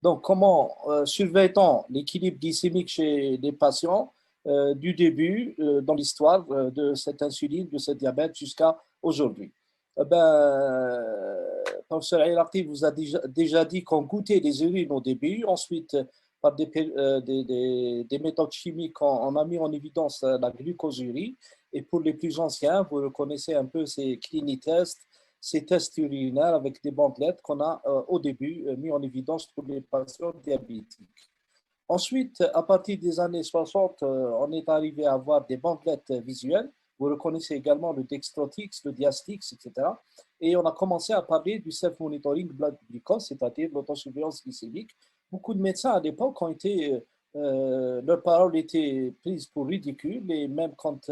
Donc, comment surveille-t-on l'équilibre glycémique chez les patients du début dans l'histoire de cette insuline, de ce diabète jusqu'à aujourd'hui? Professeur Ayrati vous a déjà dit qu'on goûtait les urines au début, ensuite, par des méthodes chimiques, on a mis en évidence la glucosurie. Et pour les plus anciens, vous reconnaissez un peu ces cliniques tests, ces tests urinaires avec des bandelettes qu'on a au début mis en évidence pour les patients diabétiques. Ensuite, à partir des années 60, on est arrivé à avoir des bandelettes visuelles. Vous reconnaissez également le Dextrotix, le Diastix, etc. Et on a commencé à parler du self-monitoring blood glucose, c'est-à-dire l'autosurveillance glycémique. Beaucoup de médecins à l'époque ont été, leurs paroles étaient prises pour ridicules, et même quand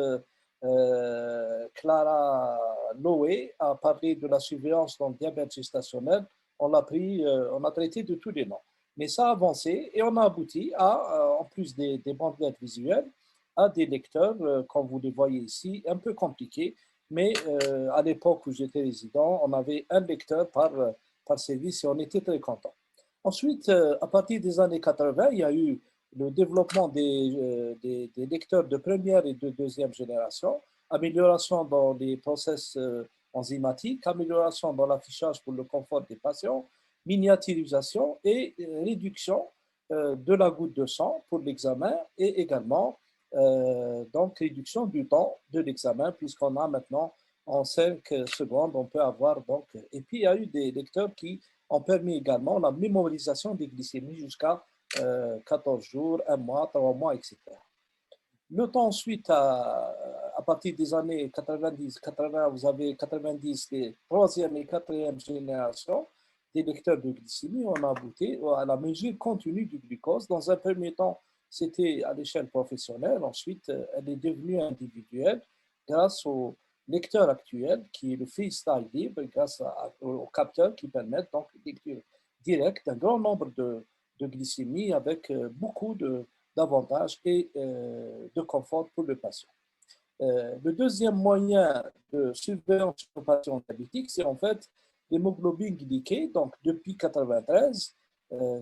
Clara Lowe a parlé de la surveillance dans le diabète gestationnel, on l'a pris, on a traité de tous les noms. Mais ça a avancé et on a abouti à, en plus des bandelettes visuelles, à des lecteurs, comme vous les voyez ici, un peu compliqués. Mais à l'époque où j'étais résident, on avait un lecteur par service et on était très contents. Ensuite, à partir des années 80, il y a eu le développement des lecteurs de première et de deuxième génération, amélioration dans les process enzymatiques, amélioration dans l'affichage pour le confort des patients, miniaturisation et réduction de la goutte de sang pour l'examen et également donc réduction du temps de l'examen puisqu'on a maintenant en 5 secondes, on peut avoir donc. Et puis il y a eu des lecteurs qui ont permis également la mémorisation des glycémies jusqu'à 14 jours, 1 mois, 3 mois, etc. Le temps ensuite, à partir des années 90, 80, vous avez 90, les troisième et quatrième génération des lecteurs de glycémie. On a abouti à la mesure continue du glucose. Dans un premier temps, c'était à l'échelle professionnelle. Ensuite, elle est devenue individuelle grâce au lecteur actuel qui est le freestyle libre, grâce aux capteurs qui permettent donc une lecture directe d'un grand nombre de glycémies avec beaucoup d'avantages et de confort pour le patient. Le deuxième moyen de surveillance sur le patient diabétique, c'est en fait l'hémoglobine glyquée. Donc, depuis 1993,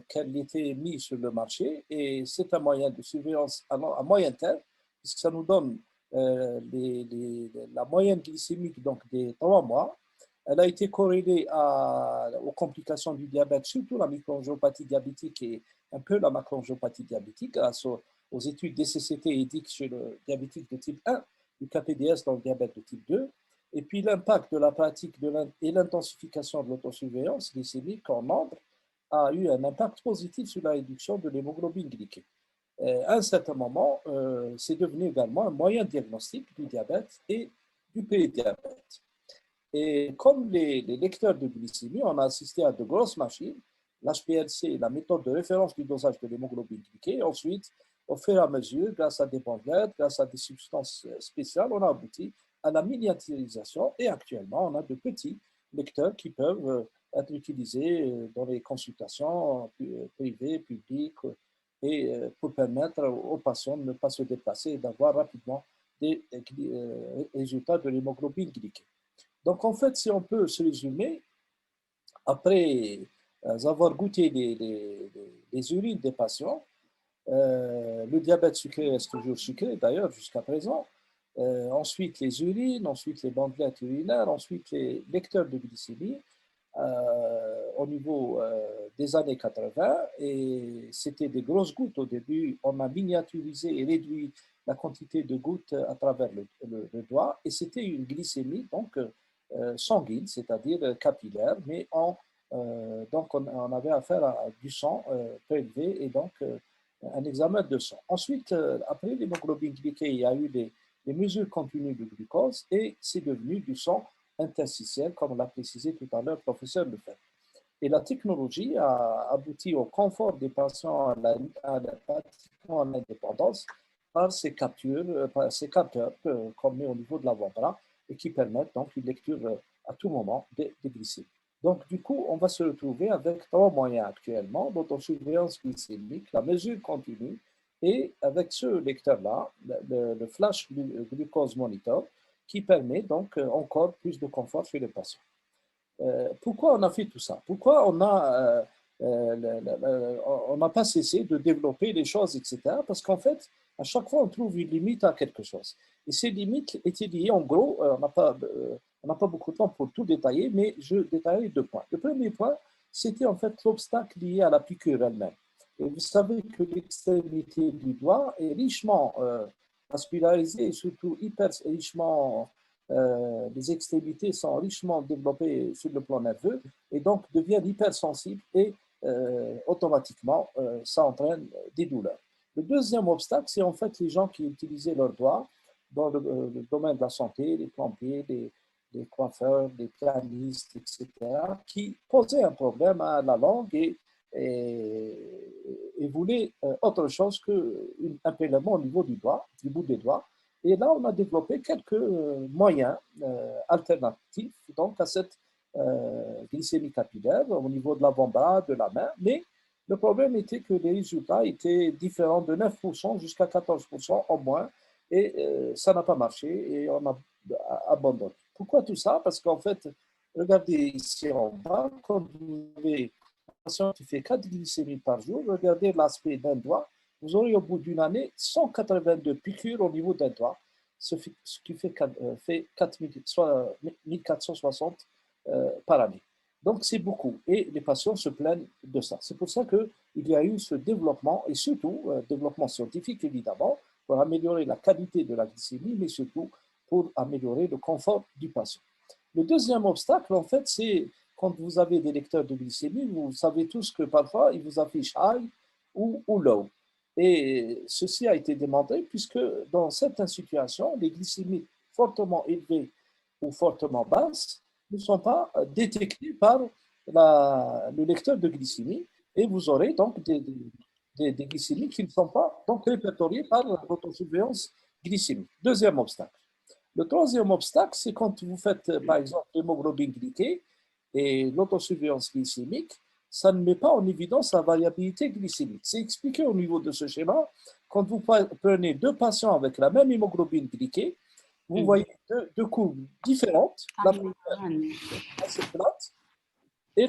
qu'elle était mise sur le marché, et c'est un moyen de surveillance à moyen terme, puisque ça nous donne la moyenne glycémique donc, des 3 mois. Elle a été corrélée aux complications du diabète, surtout la microangiopathie diabétique et un peu la macroangiopathie diabétique, grâce aux études DCCT et DIC sur le diabétique de type 1, du KPDS dans le diabète de type 2, et puis l'impact de la pratique et l'intensification de l'autosurveillance glycémique en nombre a eu un impact positif sur la réduction de l'hémoglobine glyquée. À un certain moment, c'est devenu également un moyen de diagnostic du diabète et du prédiabète. Et comme les lecteurs de glycémie, on a assisté à de grosses machines, l'HPLC, la méthode de référence du dosage de l'hémoglobine glyquée. Ensuite, au fur et à mesure, grâce à des bandelettes, grâce à des substances spéciales, on a abouti à la miniaturisation. Et actuellement, on a de petits lecteurs qui peuvent être utilisés dans les consultations privées, publiques, et pour permettre aux patients de ne pas se déplacer et d'avoir rapidement des résultats de l'hémoglobine glyquée. Donc, en fait, si on peut se résumer, après avoir goûté les urines des patients, le diabète sucré reste toujours sucré, d'ailleurs, jusqu'à présent. Ensuite, les urines, ensuite les bandelettes urinaires, ensuite les lecteurs de glycémie au niveau des années 80. Et c'était des grosses gouttes au début. On a miniaturisé et réduit la quantité de gouttes à travers le doigt. Et c'était une glycémie donc sanguine, c'est-à-dire capillaire, mais donc on avait affaire à du sang prélevé et donc un examen de sang. Ensuite, après l'hémoglobine glyquée, il y a eu des mesures continues de glucose et c'est devenu du sang interstitiel, comme l'a précisé tout à l'heure le professeur Lefebvre. Et la technologie a abouti au confort des patients à l'indépendance par ces captures, par ces capteurs qu'on met au niveau de l'avant-bras et qui permettent donc une lecture à tout moment des glycémies. Donc, du coup, on va se retrouver avec 3 moyens actuellement d'autosurveillance glycémique, la mesure continue, et avec ce lecteur-là, le flash glucose monitor, qui permet donc encore plus de confort chez les patients. Pourquoi on a fait tout ça? Pourquoi on a on n'a pas cessé de développer les choses, etc. Parce qu'en fait, à chaque fois, on trouve une limite à quelque chose. Et ces limites étaient liées, en gros, on n'a pas beaucoup de temps pour tout détailler, mais je détaillerai deux points. Le premier point, c'était en fait l'obstacle lié à la piqûre elle-même. Et vous savez que l'extrémité du doigt est richement vascularisée et surtout hyper richement, les extrémités sont richement développées sur le plan nerveux et donc deviennent hypersensibles et automatiquement, ça entraîne des douleurs. Le deuxième obstacle, c'est en fait les gens qui utilisaient leurs doigts dans le domaine de la santé, les plombiers, les coiffeurs, les pianistes, etc., qui posaient un problème à la langue et voulaient autre chose qu'un prélèvement au niveau du doigt, du bout des doigts. Et là, on a développé quelques moyens alternatifs donc, à cette glycémie capillaire au niveau de l'avant-bras, de la main, mais le problème était que les résultats étaient différents de 9% jusqu'à 14% en moins, et ça n'a pas marché et on a abandonné. Pourquoi tout ça? Parce qu'en fait, regardez ici en bas, quand vous avez un patient qui fait 4 glycémies par jour, regardez l'aspect d'un doigt, vous aurez au bout d'une année 182 piqûres au niveau d'un doigt, ce qui fait 1460 par année. Donc, c'est beaucoup. Et les patients se plaignent de ça. C'est pour ça qu'il y a eu ce développement, et surtout, développement scientifique, évidemment, pour améliorer la qualité de la glycémie, mais surtout pour améliorer le confort du patient. Le deuxième obstacle, en fait, c'est quand vous avez des lecteurs de glycémie, vous savez tous que parfois, ils vous affichent high ou low. Et ceci a été démontré puisque dans certaines situations, les glycémies fortement élevées ou fortement basses ne sont pas détectés par le lecteur de glycémie et vous aurez donc des glycémies qui ne sont pas donc répertoriées par votre surveillance glycémique. Deuxième obstacle. Le troisième obstacle, c'est quand vous faites par exemple l'hémoglobine glyquée et l'autosurveillance glycémique, ça ne met pas en évidence la variabilité glycémique. C'est expliqué au niveau de ce schéma. Quand vous prenez deux patients avec la même hémoglobine glyquée, vous voyez deux courbes différentes. La première assez plate et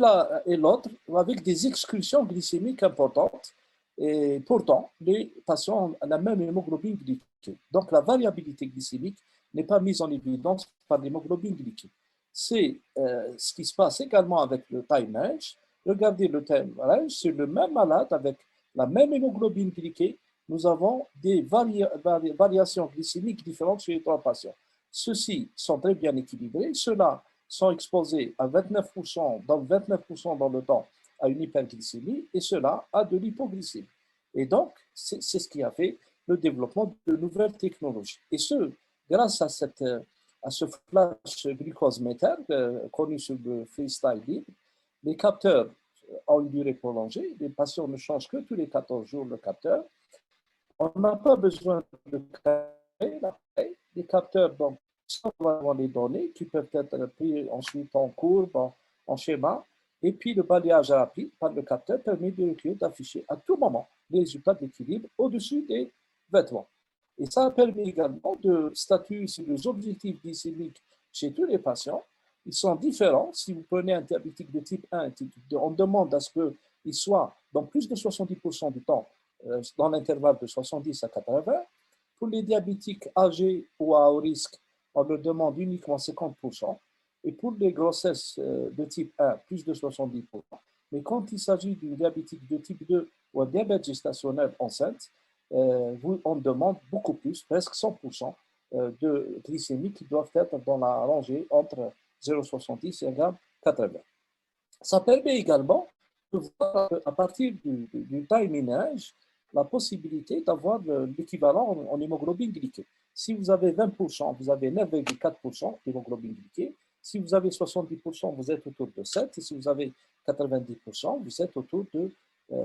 l'autre avec des excursions glycémiques importantes. Et pourtant, les patients ont la même hémoglobine glyquée. Donc, la variabilité glycémique n'est pas mise en évidence par l'hémoglobine glyquée. C'est ce qui se passe également avec le time range. Regardez le time range, c'est le même malade avec la même hémoglobine glyquée. Nous avons des variations glycémiques différentes chez les trois patients. Ceux-ci sont très bien équilibrés. Ceux-là sont exposés à 29%, dans 29% dans le temps à une hyperglycémie et cela à de l'hypoglycémie. Et donc, c'est ce qui a fait le développement de nouvelles technologies. Et ce, grâce à ce flash glucose meter connu sur le freestyle libre, les capteurs ont une durée prolongée. Les patients ne changent que tous les 14 jours le capteur. On n'a pas besoin de créer les capteurs, donc, sans avoir les données qui peuvent être pris ensuite en courbe, en schéma. Et puis, le balayage rapide par le capteur permet de recueillir, d'afficher à tout moment les résultats d'équilibre au-dessus des vêtements. Et ça permet également de statuer sur les objectifs glycémiques chez tous les patients. Ils sont différents. Si vous prenez un diabétique de type 1 et type 2, on demande à ce qu'il soit dans plus de 70% du temps dans l'intervalle de 70 à 80. Pour les diabétiques âgés ou à haut risque, on leur demande uniquement 50%. Et pour les grossesses de type 1, plus de 70%. Mais quand il s'agit d'une diabétique de type 2 ou un diabète gestationnel enceinte, on demande beaucoup plus, presque 100% de glycémie qui doivent être dans la rangée entre 0,70 et 1,80 g. Ça permet également de voir à partir du timing age la possibilité d'avoir l'équivalent en hémoglobine glyquée. Si vous avez 20%, vous avez 9,4% d'hémoglobine glyquée. Si vous avez 70%, vous êtes autour de 7. Et si vous avez 90%, vous êtes autour de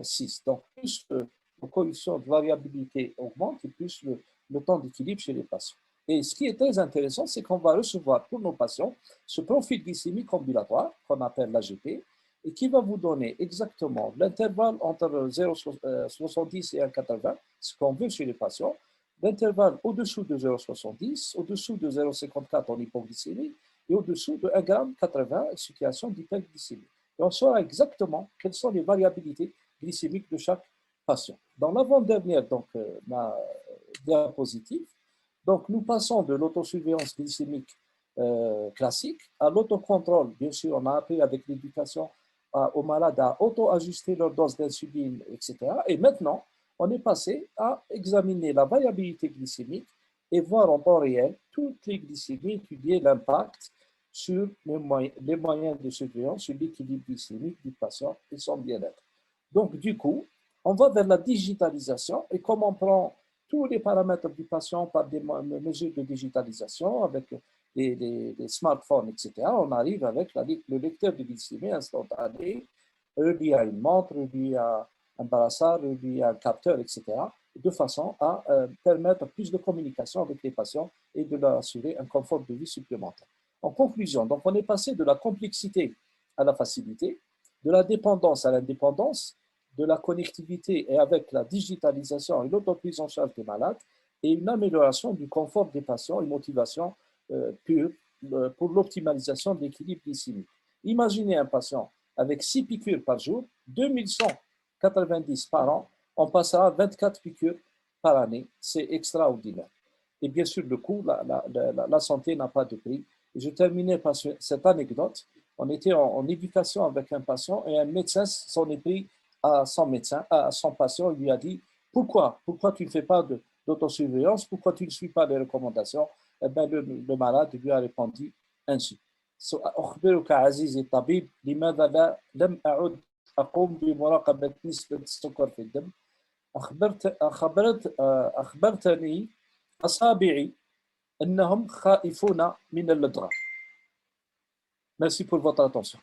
6. Donc, plus le coefficient de variabilité augmente et plus le temps d'équilibre chez les patients. Et ce qui est très intéressant, c'est qu'on va recevoir pour nos patients ce profil glycémique ambulatoire qu'on appelle l'AGP et qui va vous donner exactement l'intervalle entre 0,70 et 1,80, ce qu'on veut chez les patients, l'intervalle au-dessous de 0,70, au-dessous de 0,54 en hypoglycémie et au-dessous de 1,80 g, situation d'hyperglycémie. et on saura exactement quelles sont les variabilités glycémiques de chaque patient. Dans l'avant-dernière, donc, ma diapositive, donc, nous passons de l'autosurveillance glycémique classique à l'autocontrôle. Bien sûr, on a appris avec l'éducation aux malades à auto-ajuster leur dose d'insuline, etc. Et maintenant, on est passé à examiner la variabilité glycémique et voir en temps réel toutes les glycémies, étudier l'impact sur les moyens de surveillance, sur l'équilibre glycémique du patient et son bien-être. Donc, du coup, on va vers la digitalisation et comme on prend tous les paramètres du patient par des mesures de digitalisation avec les smartphones, etc., on arrive avec le lecteur de glycémie instantané relié à une montre, relié à un brassard, relié à un capteur, etc., de façon à permettre plus de communication avec les patients et de leur assurer un confort de vie supplémentaire. En conclusion, donc on est passé de la complexité à la facilité, de la dépendance à l'indépendance, de la connectivité et avec la digitalisation et l'autoprise en charge des malades, et une amélioration du confort des patients et motivation pure pour l'optimalisation de l'équilibre glycémique. Imaginez un patient avec 6 piqûres par jour, 2190 par an, on passera à 24 piqûres par année. C'est extraordinaire. Et bien sûr, le coût, la santé n'a pas de prix. Et je terminais par cette anecdote. On était en éducation avec un patient et un médecin s'en est pris à son médecin, à son patient, il lui a dit pourquoi tu ne fais pas d'autosurveillance, pourquoi tu ne suis pas les recommandations? Eh bien, le malade lui a répondu ainsi. أخبرك عزيزي الطبيب لماذا لم أعد أقوم بمراقبة نسبة السكر في الدم أخبرتني أصابعي أنهم خائفون من الإضرار. Merci pour votre attention.